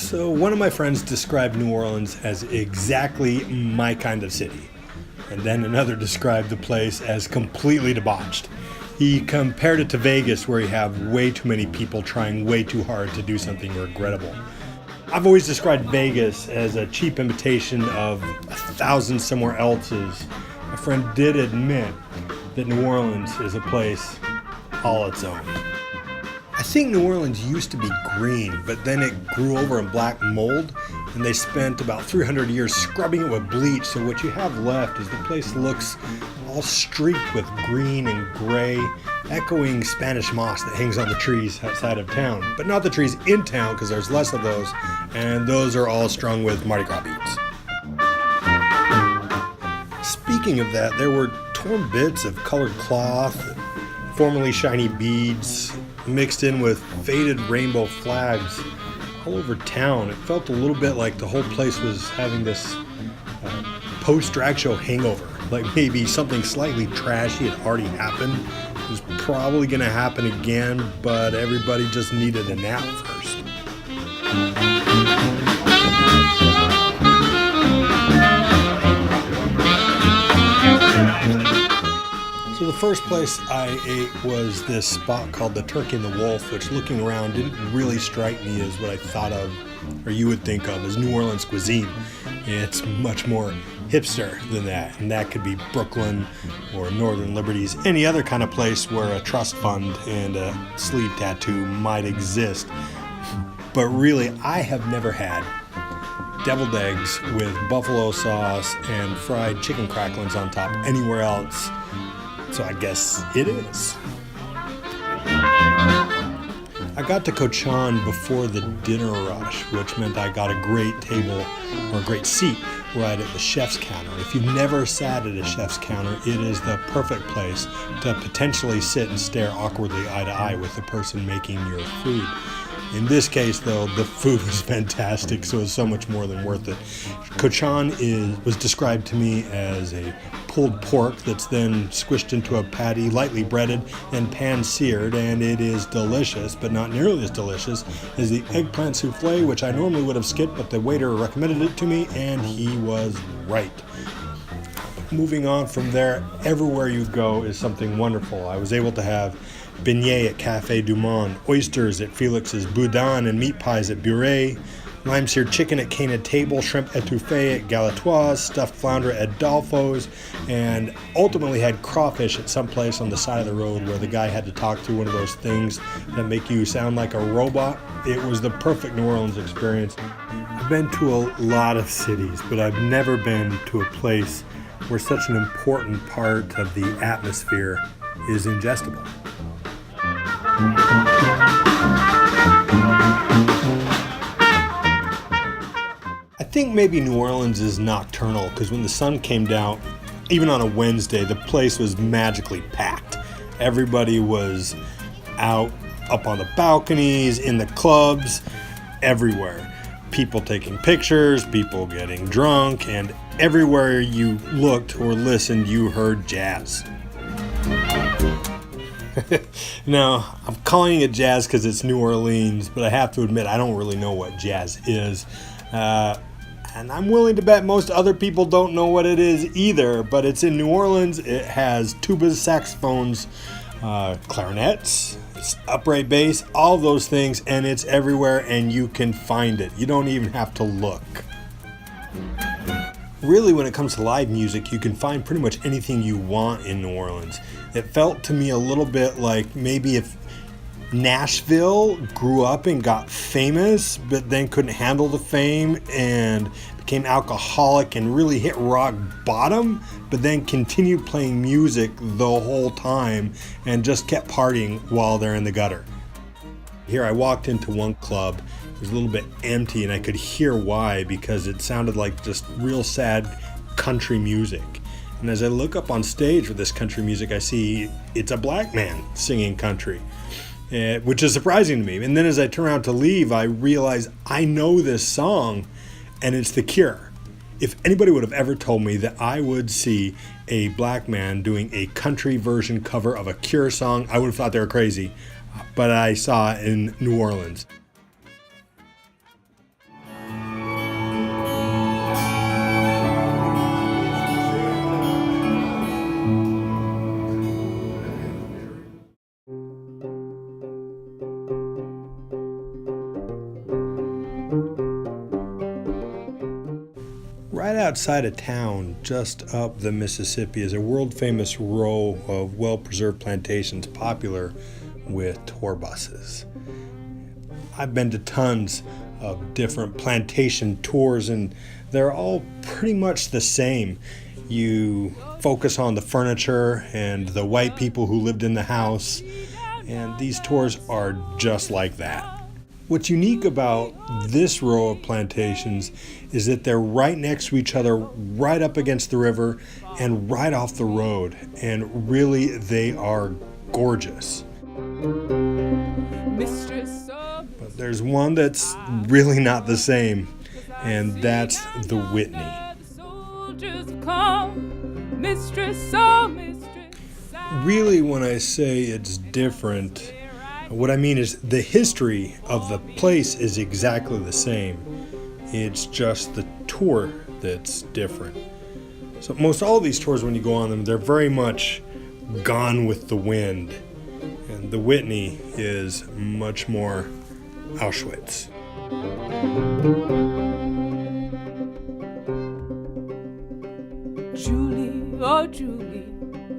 So one of my friends described New Orleans as exactly my kind of city. And then another described the place as completely debauched. He compared it to Vegas, where you have way too many people trying way too hard to do something regrettable. I've always described Vegas as a cheap imitation of 1,000 somewhere else's. My friend did admit that New Orleans is a place all its own. I think New Orleans used to be green, but then it grew over in black mold, and they spent about 300 years scrubbing it with bleach, so what you have left is the place looks all streaked with green and gray, echoing Spanish moss that hangs on the trees outside of town. But not the trees in town, because there's less of those, and those are all strung with Mardi Gras beads. Speaking of that, there were torn bits of colored cloth, formerly shiny beads, mixed in with faded rainbow flags all over town. It felt a little bit like the whole place was having this post-drag show hangover. Like maybe something slightly trashy had already happened. It was probably going to happen again, but everybody just needed a nap first. So the first place I ate was this spot called the Turkey and the Wolf, which looking around didn't really strike me as what I thought of, or you would think of, as New Orleans cuisine. It's much more hipster than that, and that could be Brooklyn or Northern Liberties, any other kind of place where a trust fund and a sleeve tattoo might exist. But really, I have never had deviled eggs with buffalo sauce and fried chicken cracklings on top anywhere else. So I guess it is. I got to Cochin before the dinner rush, which meant I got a great table or a great seat right at the chef's counter. If you've never sat at a chef's counter, it is the perfect place to potentially sit and stare awkwardly eye to eye with the person making your food. In this case, though, the food was fantastic, so it was so much more than worth it. Cochin was described to me as a pulled pork that's then squished into a patty, lightly breaded and pan-seared, and it is delicious, but not nearly as delicious as the eggplant souffle, which I normally would have skipped, but the waiter recommended it to me, and he was right. Moving on from there, everywhere you go is something wonderful. I was able to have beignet at Café du Monde, oysters at Felix's Boudin, and meat pies at Buret, lime-seared chicken at Cane à Table, shrimp étouffée at Galatoire's, stuffed flounder at Dolfo's, and ultimately had crawfish at some place on the side of the road where the guy had to talk through one of those things that make you sound like a robot. It was the perfect New Orleans experience. I've been to a lot of cities, but I've never been to a place where such an important part of the atmosphere is ingestible. I think maybe New Orleans is nocturnal, because when the sun came down, even on a Wednesday, the place was magically packed. Everybody was out up on the balconies, in the clubs, everywhere. People taking pictures, people getting drunk, and everywhere you looked or listened, you heard jazz. Now, I'm calling it jazz because it's New Orleans, but I have to admit I don't really know what jazz is. And I'm willing to bet most other people don't know what it is either, but it's in New Orleans. It has tubas, saxophones, clarinets, upright bass, all those things, and it's everywhere, and you can find it. You don't even have to look. Really, when it comes to live music, you can find pretty much anything you want in New Orleans. It felt to me a little bit like maybe if Nashville grew up and got famous, but then couldn't handle the fame and became alcoholic and really hit rock bottom, but then continued playing music the whole time and just kept partying while they're in the gutter. Here I walked into one club. It was a little bit empty, and I could hear why, because it sounded like just real sad country music. And as I look up on stage with this country music, I see it's a black man singing country, which is surprising to me. And then as I turn around to leave, I realize I know this song, and it's The Cure. If anybody would have ever told me that I would see a black man doing a country version cover of a Cure song, I would have thought they were crazy. But I saw it in New Orleans. Right outside of town, just up the Mississippi, is a world-famous row of well-preserved plantations popular with tour buses. I've been to tons of different plantation tours, and they're all pretty much the same. You focus on the furniture and the white people who lived in the house, and these tours are just like that. What's unique about this row of plantations is that they're right next to each other, right up against the river and right off the road, and really they are gorgeous. But there's one that's really not the same, and that's the Whitney. Really, when I say it's different, what I mean is the history of the place is exactly the same. It's just the tour that's different. So most all of these tours, when you go on them, they're very much gone with the wind. And the Whitney is much more Auschwitz. Julie, oh Julie,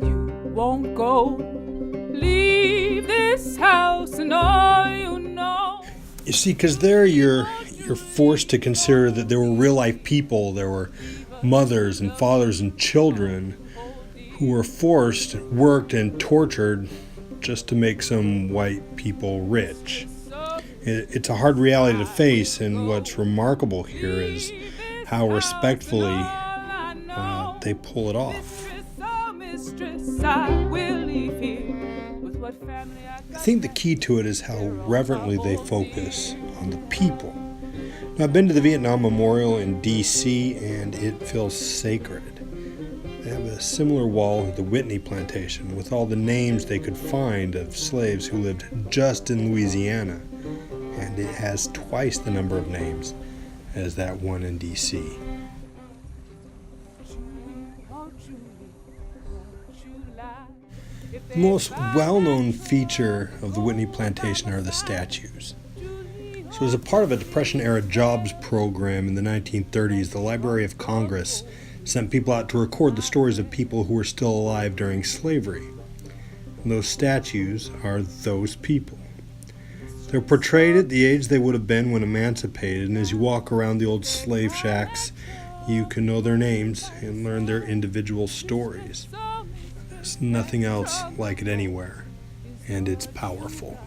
you won't go. Leave this house and all you know. You see, because there you're forced to consider that there were real life people, there were mothers and fathers and children who were forced, worked, and tortured just to make some white people rich. It's a hard reality to face, and what's remarkable here is how respectfully they pull it off. I think the key to it is how reverently they focus on the people. Now, I've been to the Vietnam Memorial in D.C., and it feels sacred. They have a similar wall at the Whitney plantation with all the names they could find of slaves who lived just in Louisiana, and it has twice the number of names as that one in D.C. The most well-known feature of the Whitney plantation are the statues. So as a part of a Depression-era jobs program in the 1930s, the Library of Congress sent people out to record the stories of people who were still alive during slavery. And those statues are those people. They're portrayed at the age they would have been when emancipated, and as you walk around the old slave shacks, you can know their names and learn their individual stories. There's nothing else like it anywhere, and it's powerful.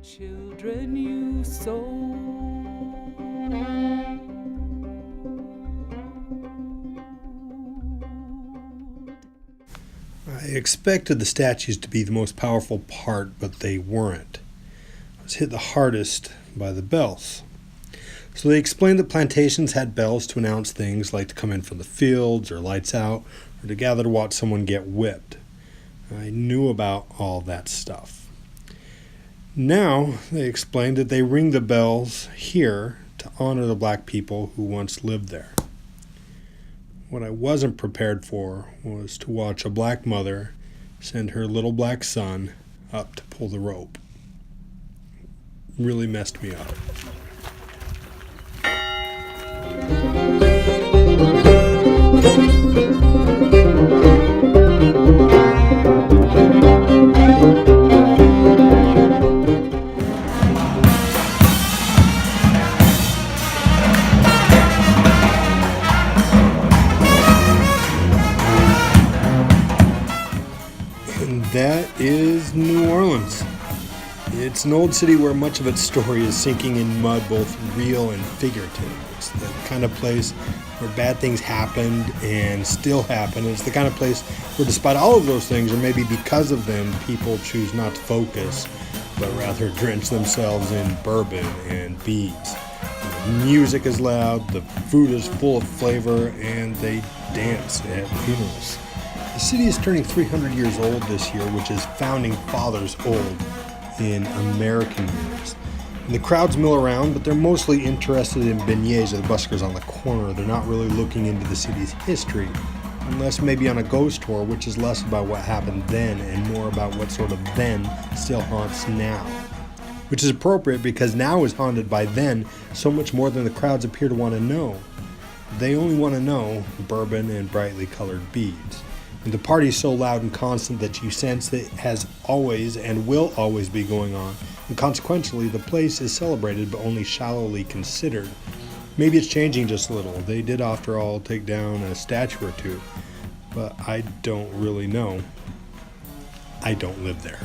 Children you sold. I expected the statues to be the most powerful part, but they weren't. I was hit the hardest by the bells. So they explained that plantations had bells to announce things like to come in from the fields or lights out, or to gather to watch someone get whipped. I knew about all that stuff. Now they explained that they ring the bells here to honor the black people who once lived there. What I wasn't prepared for was to watch a black mother send her little black son up to pull the rope. It really messed me up. And that is New Orleans. It's an old city where much of its story is sinking in mud, both real and figurative. It's the kind of place where bad things happened and still happen. It's the kind of place where, despite all of those things, or maybe because of them, people choose not to focus, but rather drench themselves in bourbon and beads. The music is loud, the food is full of flavor, and they dance at funerals. The city is turning 300 years old this year, which is founding fathers old in American years. And the crowds mill around, but they're mostly interested in beignets or the buskers on the corner. They're not really looking into the city's history, unless maybe on a ghost tour, which is less about what happened then and more about what sort of then still haunts now. which is appropriate because now is haunted by then so much more than the crowds appear to want to know. They only want to know bourbon and brightly colored beads. And the party is so loud and constant that you sense that it has always and will always be going on, and consequently the place is celebrated but only shallowly considered. Maybe it's changing just a little. They did, after all, take down a statue or two, but I don't really know. I don't live there.